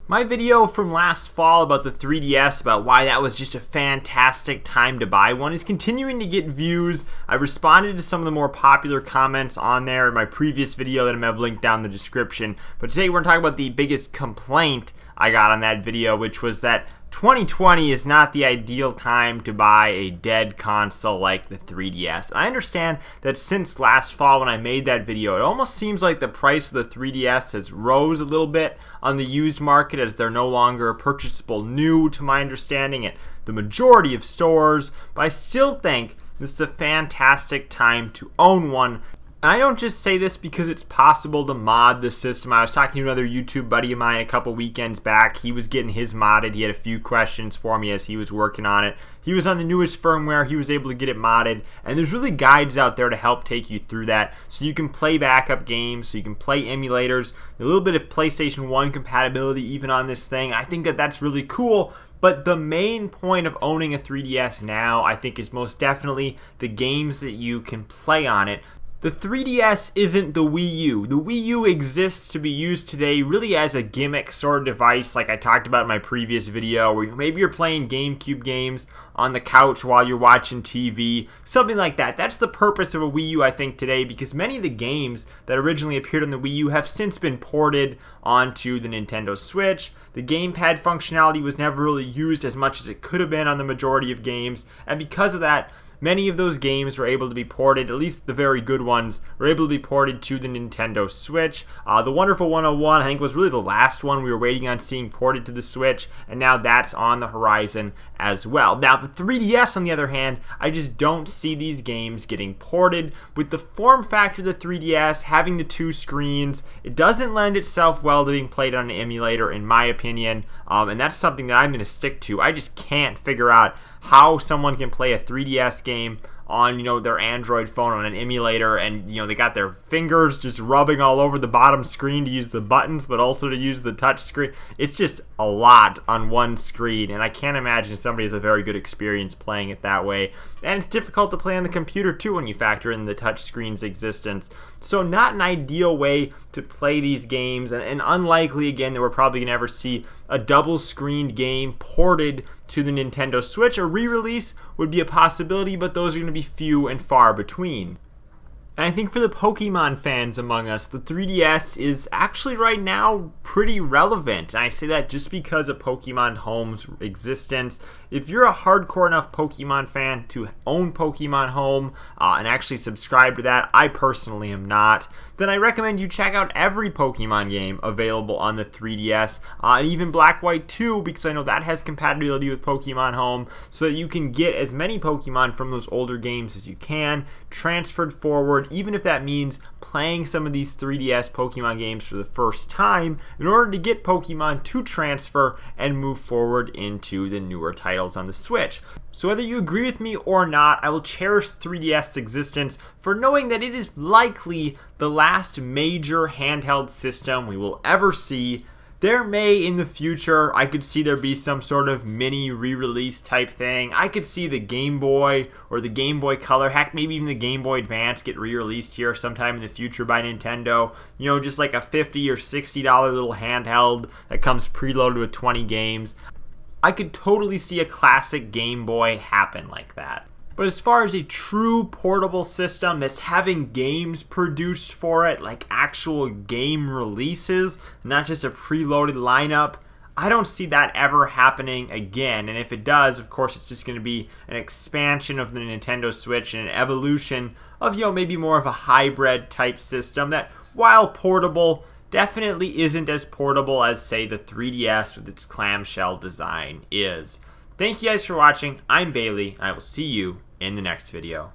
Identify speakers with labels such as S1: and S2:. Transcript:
S1: My video from last fall about the 3DS, about why that was just a fantastic time to buy one, is continuing to get views. I responded to some of the more popular comments on there in my previous video that I'm going to have linked down in the description. But today we're going to talk about the biggest complaint I got on that video, which was that 2020 is not the ideal time to buy a dead console like the 3DS. I understand that since last fall when I made that video, it almost seems like the price of the 3DS has rose a little bit on the used market as they're no longer purchasable new, to my understanding, at the majority of stores. But I still think this is a fantastic time to own one. And I don't just say this because it's possible to mod the system. I was talking to another YouTube buddy of mine a couple weekends back. He was getting his modded. He had a few questions for me as he was working on it. He was on the newest firmware. He was able to get it modded. And there's really guides out there to help take you through that. So you can play backup games, so you can play emulators, a little bit of PlayStation 1 compatibility even on this thing. I think that that's really cool. But the main point of owning a 3DS now, I think, is most definitely the games that you can play on it. The 3DS isn't the Wii U. The Wii U exists to be used today really as a gimmick sort of device, like I talked about in my previous video, where maybe you're playing GameCube games on the couch while you're watching TV, something like that. That's the purpose of a Wii U, I think, today, because many of the games that originally appeared on the Wii U have since been ported onto the Nintendo Switch. The gamepad functionality was never really used as much as it could have been on the majority of games, and because of that, many of those games were able to be ported, at least the very good ones, were able to be ported to the Nintendo Switch. The Wonderful 101, I think, was really the last one we were waiting on seeing ported to the Switch, and now that's on the horizon as well. Now, the 3DS, on the other hand, I just don't see these games getting ported. With the form factor of the 3DS, having the two screens, it doesn't lend itself well to being played on an emulator, in my opinion, and that's something that I'm going to stick to. I just can't figure out how someone can play a 3DS game on, their Android phone on an emulator, and, they got their fingers just rubbing all over the bottom screen to use the buttons, but also to use the touch screen. It's just a lot on one screen, and I can't imagine somebody has a very good experience playing it that way. And it's difficult to play on the computer, too, when you factor in the touch screen's existence. So not an ideal way to play these games, and unlikely, again, that we're probably going to ever see a double-screened game ported to the Nintendo Switch. A re-release would be a possibility, but those are going to be few and far between. And I think for the Pokemon fans among us, the 3DS is actually right now pretty relevant. And I say that just because of Pokemon Home's existence. If you're a hardcore enough Pokemon fan to own Pokemon Home and actually subscribe to that, I personally am not, then I recommend you check out every Pokemon game available on the 3DS, and even Black White 2, because I know that has compatibility with Pokemon Home, so that you can get as many Pokemon from those older games as you can, transferred forward, even if that means playing some of these 3DS Pokemon games for the first time in order to get Pokemon to transfer and move forward into the newer titles on the Switch. So whether you agree with me or not, I will cherish 3DS's existence for knowing that it is likely the last major handheld system we will ever see. There may, in the future, I could see there be some sort of mini re-release type thing. I could see the Game Boy or the Game Boy Color, heck, maybe even the Game Boy Advance get re-released here sometime in the future by Nintendo. Just like a $50 or $60 little handheld that comes preloaded with 20 games. I could totally see a classic Game Boy happen like that. But as far as a true portable system that's having games produced for it, like actual game releases, not just a preloaded lineup, I don't see that ever happening again. And if it does, of course, it's just going to be an expansion of the Nintendo Switch and an evolution of, maybe more of a hybrid type system that, while portable, definitely isn't as portable as, say, the 3DS with its clamshell design is. Thank you guys for watching. I'm Bailey, and I will see you in the next video.